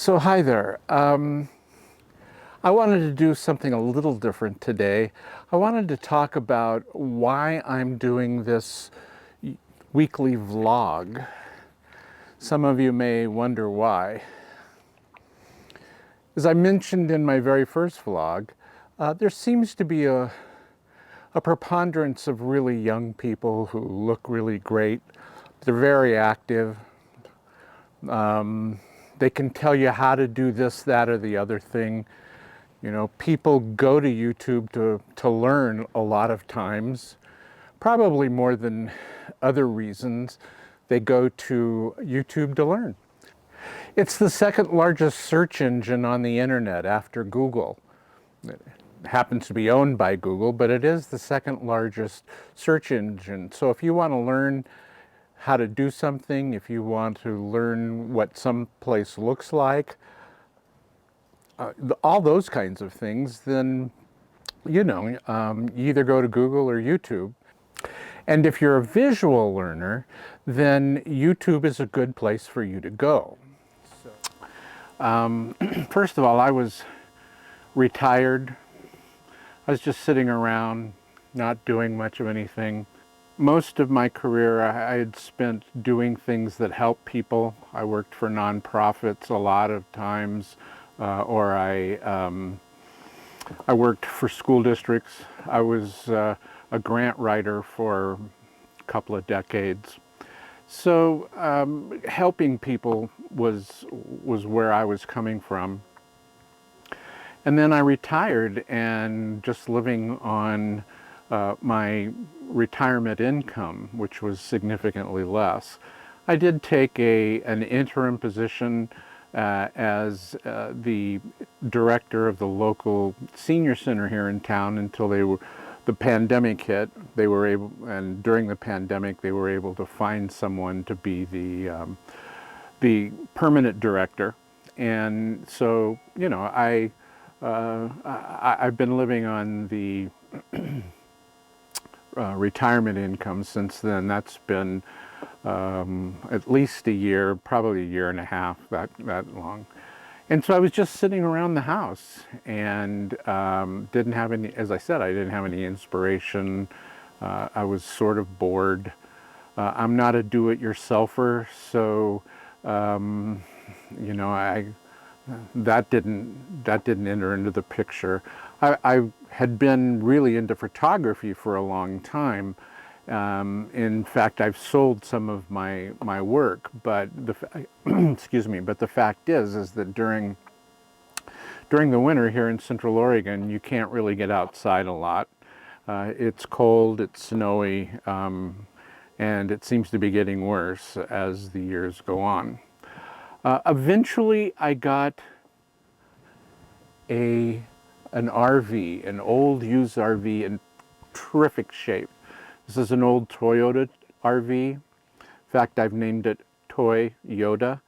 So hi there. I wanted to do something a little different today. I wanted to talk about why I'm doing this weekly vlog. Some of you may wonder why. As I mentioned in my very first vlog, there seems to be a preponderance of really young people who look really great. They're very active. They can tell you how to do this, that, or the other thing. You know, people go to YouTube to learn a lot of times, probably more than other reasons. They go to YouTube to learn. It's the second largest search engine on the internet after Google. It happens to be owned by Google, but it is the second largest search engine. So if you want to learn how to do something, if you want to learn what some place looks like, all those kinds of things, then, you either go to Google or YouTube. And if you're a visual learner, then YouTube is a good place for you to go. First of all, I was retired. I was just sitting around, not doing much of anything. Most of my career I had spent doing things that help people. I worked for nonprofits a lot of times, or I worked for school districts. I was a grant writer for a couple of decades. So helping people was where I was coming from. And then I retired, and just living on my retirement income, which was significantly less. I did take an interim position as the director of the local senior center here in town until the pandemic hit. They were able, and during the pandemic, they were able to find someone to be the permanent director. And so, I've been living on the retirement income since then. That's been at least a year, probably a year and a half, that long. And so I was just sitting around the house and didn't have any, as I said, I didn't have any inspiration. I was sort of bored. I'm not a do-it-yourselfer, so that didn't enter into the picture. I had been really into photography for a long time. In fact, I've sold some of my work, but excuse me. But the fact is that during the winter here in Central Oregon, you can't really get outside a lot. It's cold, it's snowy, and it seems to be getting worse as the years go on. Eventually, I got an RV, an old used RV in terrific shape. This is an old Toyota RV. In fact, I've named it Toy Yoda,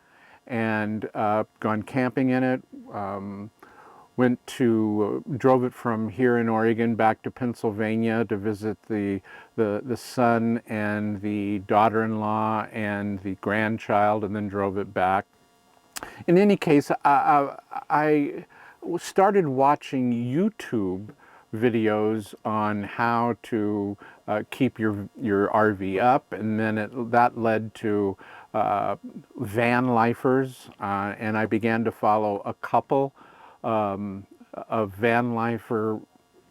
and gone camping in it. Drove it from here in Oregon back to Pennsylvania to visit the son and the daughter-in-law and the grandchild, and then drove it back. In any case, I started watching YouTube videos on how to keep your RV up, and then that led to van lifers, and I began to follow a couple of van lifer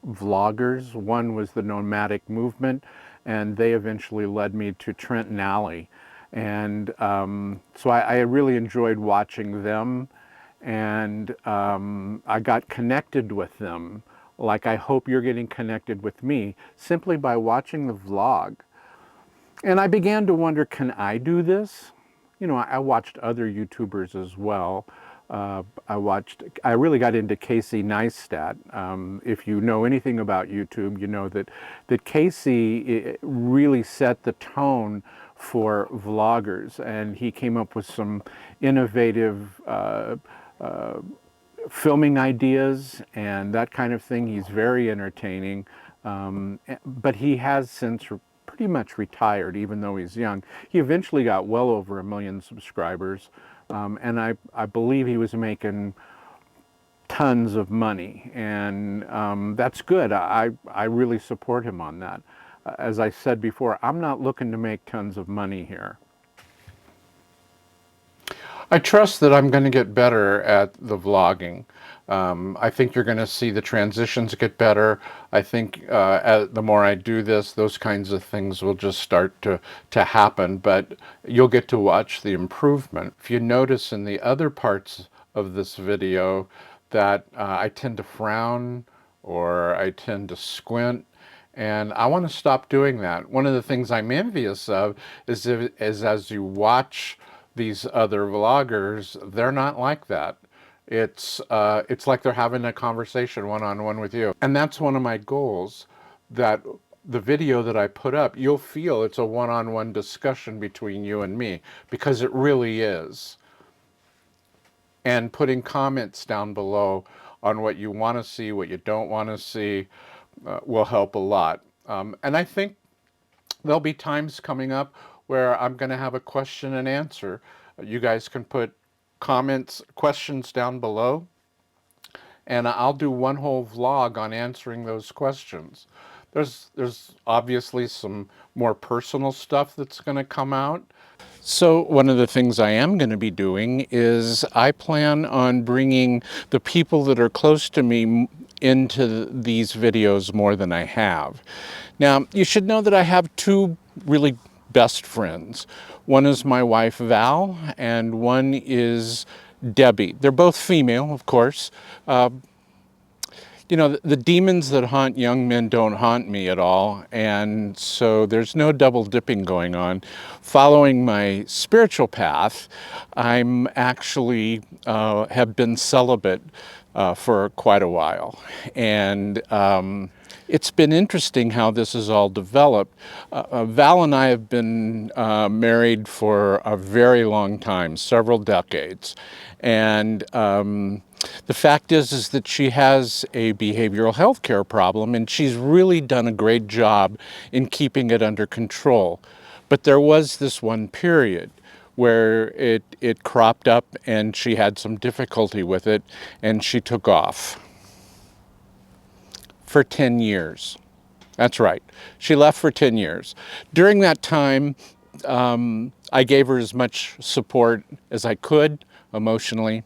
vloggers. One was the Nomatic Movement, and they eventually led me to Trent and Allie. And so I really enjoyed watching them, and I got connected with them, like I hope you're getting connected with me, simply by watching the vlog. And I began to wonder, can I do this? I watched other YouTubers as well. I really got into Casey Neistat. If you know anything about YouTube, you know that Casey really set the tone for vloggers, and he came up with some innovative filming ideas and that kind of thing. He's very entertaining, but he has since pretty much retired, even though he's young. He eventually got well over 1 million subscribers, And I believe he was making tons of money, and that's good. I really support him on that. As I said before, I'm not looking to make tons of money here. I trust that I'm going to get better at the vlogging. I think you're going to see the transitions get better. I think the more I do this, those kinds of things will just start to happen, but you'll get to watch the improvement. If you notice in the other parts of this video that I tend to frown or I tend to squint, and I want to stop doing that. One of the things I'm envious of is as you watch these other vloggers, they're not like that. It's like they're having a conversation one-on-one with you. And that's one of my goals, that the video that I put up, you'll feel it's a one-on-one discussion between you and me, because it really is. And putting comments down below on what you want to see, what you don't want to see, will help a lot. And I think there'll be times coming up where I'm going to have a question and answer. You guys can put comments, questions down below, and I'll do one whole vlog on answering those questions. There's obviously some more personal stuff that's going to come out. So one of the things I am going to be doing is I plan on bringing the people that are close to me into these videos more than I have. Now, you should know that I have two really best friends. One is my wife, Val, and one is Debbie. They're both female, of course. You know, the demons that haunt young men don't haunt me at all, and so there's no double dipping going on. Following my spiritual path, I'm actually have been celibate for quite a while, and it's been interesting how this has all developed. Val and I have been married for a very long time, several decades, and the fact is that she has a behavioral health care problem, and she's really done a great job in keeping it under control. But there was this one period where it cropped up and she had some difficulty with it, and she took off for 10 years. That's right. She left for 10 years. During that time, I gave her as much support as I could emotionally.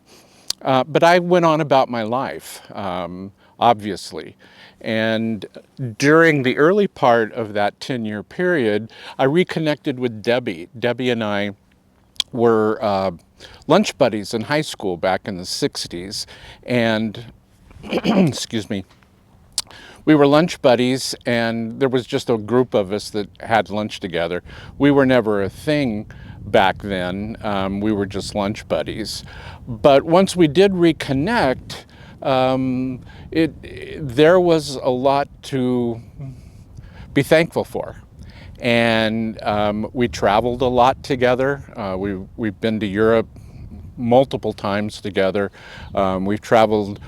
But I went on about my life, obviously. And during the early part of that 10-year period, I reconnected with Debbie. Debbie and I were lunch buddies in high school back in the 60s. And, excuse me, we were lunch buddies, and there was just a group of us that had lunch together. We were never a thing back then. We were just lunch buddies. But once we did reconnect, there was a lot to be thankful for. And we traveled a lot together. We've been to Europe multiple times together. We've traveled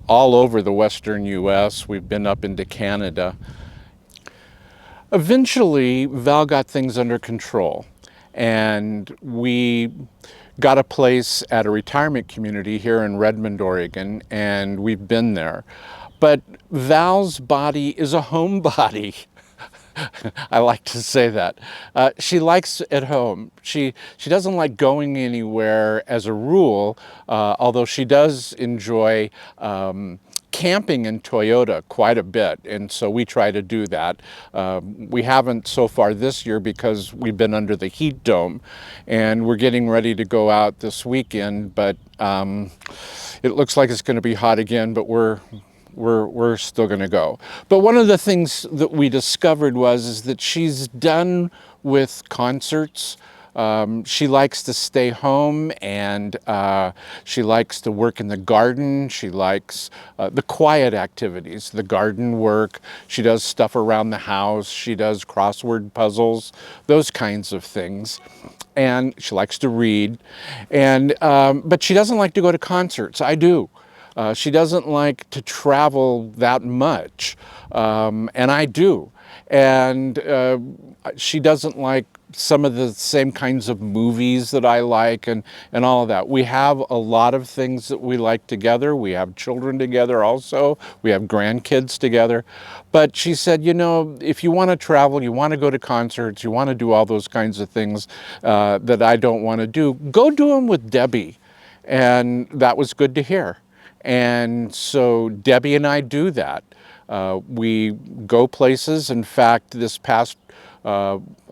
all over the Western US. We've been up into Canada. Eventually, Val got things under control, and we got a place at a retirement community here in Redmond, Oregon, and we've been there. But Val's body is a homebody. I like to say that. She likes at home. She doesn't like going anywhere as a rule, although she does enjoy camping in Toyota quite a bit, and so we try to do that. We haven't so far this year because we've been under the heat dome, and we're getting ready to go out this weekend, but it looks like it's going to be hot again, but we're still going to go. But one of the things that we discovered is that she's done with concerts. She likes to stay home, and she likes to work in the garden. She likes the quiet activities, the garden work. She does stuff around the house. She does crossword puzzles, those kinds of things. And she likes to read. And but she doesn't like to go to concerts. I do. She doesn't like to travel that much, and I do. And she doesn't like some of the same kinds of movies that I like, and all of that. We have a lot of things that we like together. We have children together also. We have grandkids together. But she said, you know, if you want to travel, you want to go to concerts, you want to do all those kinds of things that I don't want to do, go do them with Debbie. And that was good to hear. And so Debbie and I do that. We go places. In fact, this past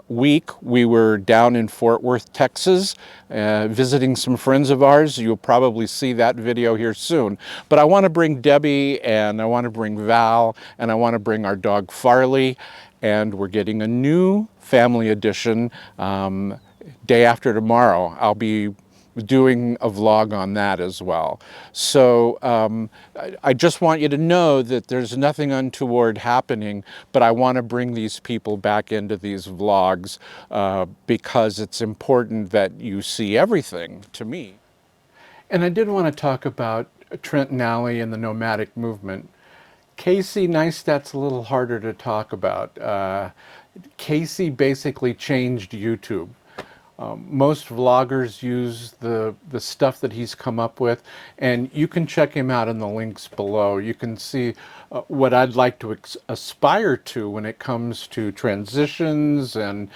week, we were down in Fort Worth, Texas, visiting some friends of ours. You'll probably see that video here soon. But I want to bring Debbie, and I want to bring Val, and I want to bring our dog Farley. And we're getting a new family edition day after tomorrow. I'll be doing a vlog on that as well. So I just want you to know that there's nothing untoward happening, but I want to bring these people back into these vlogs because it's important that you see everything to me. And I did want to talk about Trent and Allie and the Nomatic Movement. Casey Neistat's a little harder to talk about. Casey basically changed YouTube. Most vloggers use the stuff that he's come up with, and you can check him out in the links below. You can see what I'd like to aspire to when it comes to transitions and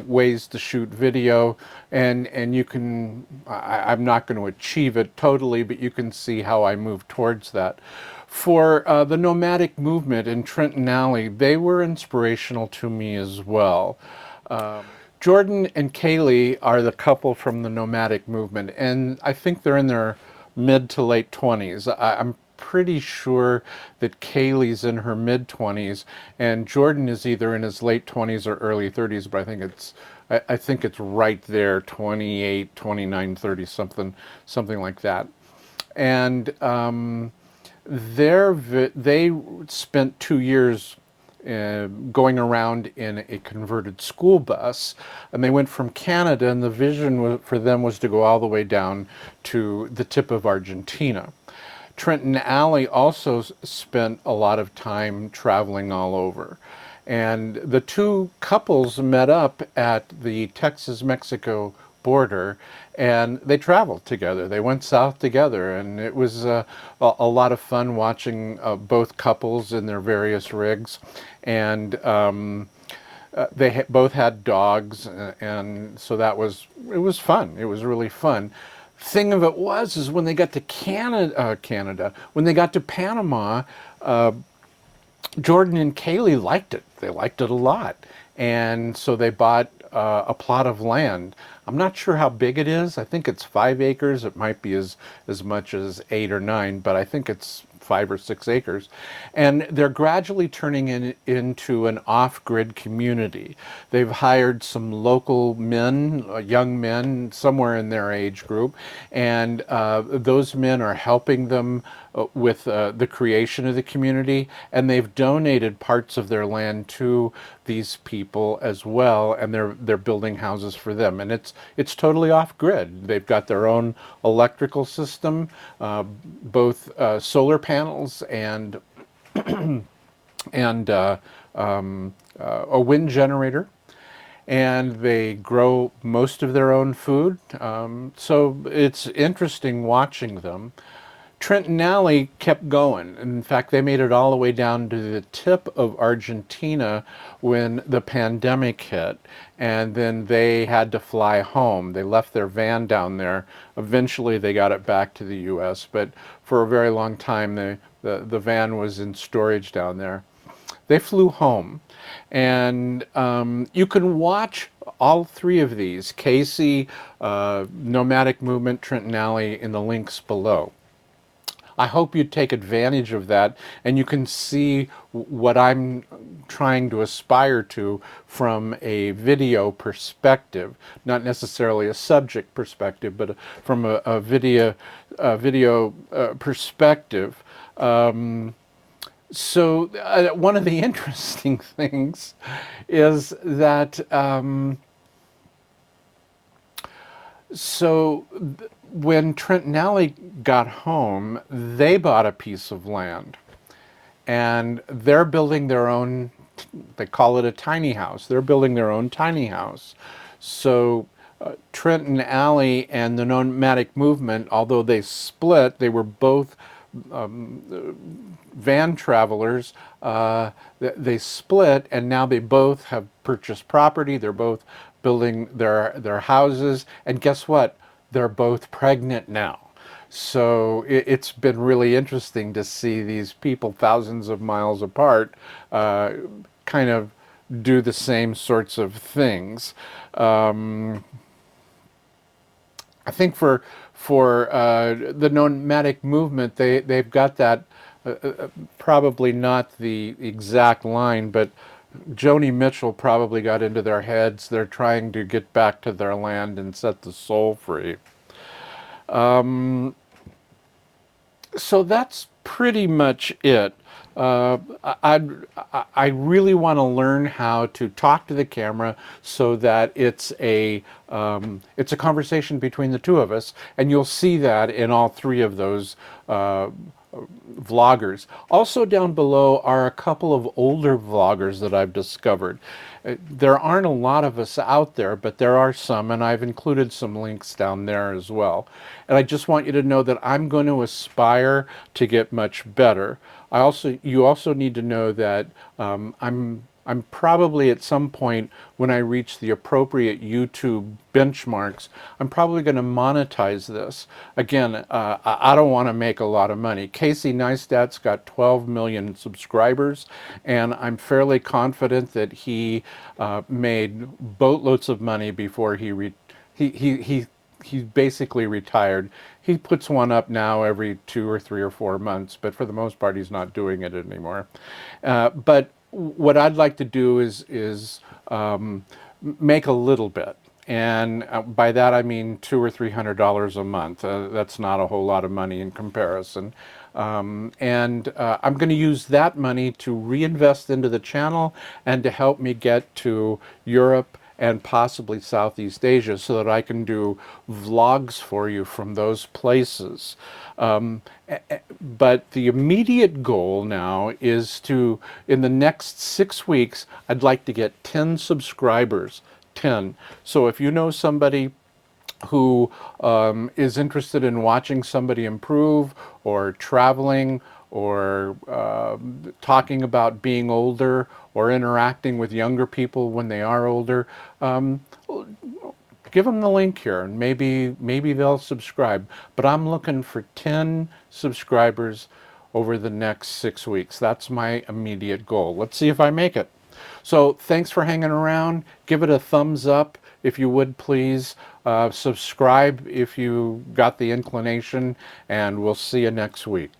ways to shoot video, and you can, I'm not going to achieve it totally, but you can see how I move towards that. For the Nomatic Movement and Trent and Allie, they were inspirational to me as well. Jordan and Kaylee are the couple from the Nomatic Movement, and I think they're in their mid to late 20s. I'm pretty sure that Kaylee's in her mid 20s, and Jordan is either in his late 20s or early 30s, but I think it's right there, 28, 29, 30, something like that. And they spent 2 years going around in a converted school bus, and they went from Canada, and the vision for them was to go all the way down to the tip of Argentina. Trent and Allie also spent a lot of time traveling all over, and the two couples met up at the Texas-Mexico border, and they traveled together. They went south together, and it was a lot of fun watching both couples in their various rigs. And they both had dogs, and so it was fun. It was really fun. Thing of it is when they got to Canada, when they got to Panama, Jordan and Kaylee liked it. They liked it a lot. And so they bought a plot of land. I'm not sure how big it is. I think it's 5 acres. It might be as much as 8 or 9, but I think it's 5 or 6 acres. And they're gradually turning into an off-grid community. They've hired some local men, young men, somewhere in their age group, and those men are helping them with the creation of the community, and they've donated parts of their land to these people as well, and they're building houses for them, and it's totally off grid. They've got their own electrical system, both solar panels and a wind generator, and they grow most of their own food. So it's interesting watching them. Trent and Allie kept going. In fact, they made it all the way down to the tip of Argentina when the pandemic hit, and then they had to fly home. They left their van down there. Eventually, they got it back to the U.S., but for a very long time, the van was in storage down there. They flew home, and you can watch all 3 of these, Casey, Nomatic Movement, Trent and Allie, in the links below. I hope you take advantage of that, and you can see what I'm trying to aspire to from a video perspective, not necessarily a subject perspective, but from a video perspective. So one of the interesting things is that when Trent and Allie got home, they bought a piece of land and they're building their own, they call it a tiny house. They're building their own tiny house. So Trent and Allie and the Nomadic Movement, although they split, they were both van travelers. They split, and now they both have purchased property. They're both building their houses, and guess what? They're both pregnant now. So it's been really interesting to see these people thousands of miles apart kind of do the same sorts of things. I think for the nomadic movement, they've got that probably not the exact line, but Joni Mitchell probably got into their heads. They're trying to get back to their land and set the soul free. So that's pretty much it. I really want to learn how to talk to the camera so that it's a conversation between the two of us, and you'll see that in all three of those vloggers. Also down below are a couple of older vloggers that I've discovered. There aren't a lot of us out there, but there are some, and I've included some links down there as well. And I just want you to know that I'm going to aspire to get much better. You also need to know that I'm probably at some point when I reach the appropriate YouTube benchmarks, I'm probably going to monetize this. Again, I don't want to make a lot of money. Casey Neistat's got 12 million subscribers, and I'm fairly confident that he made boatloads of money before he's basically retired. He puts one up now every 2 or 3 or 4 months, but for the most part, he's not doing it anymore. But what I'd like to do is make a little bit, and by that I mean $200 or $300 a month. That's not a whole lot of money in comparison. And I'm going to use that money to reinvest into the channel and to help me get to Europe and possibly Southeast Asia so that I can do vlogs for you from those places. But the immediate goal now is to, in the next 6 weeks, I'd like to get 10 subscribers. 10. So if you know somebody who is interested in watching somebody improve, or traveling, or talking about being older, or interacting with younger people when they are older, give them the link here, and maybe they'll subscribe. But I'm looking for 10 subscribers over the next 6 weeks. That's my immediate goal. Let's see if I make it. So thanks for hanging around. Give it a thumbs up if you would, please. Subscribe if you got the inclination, and we'll see you next week.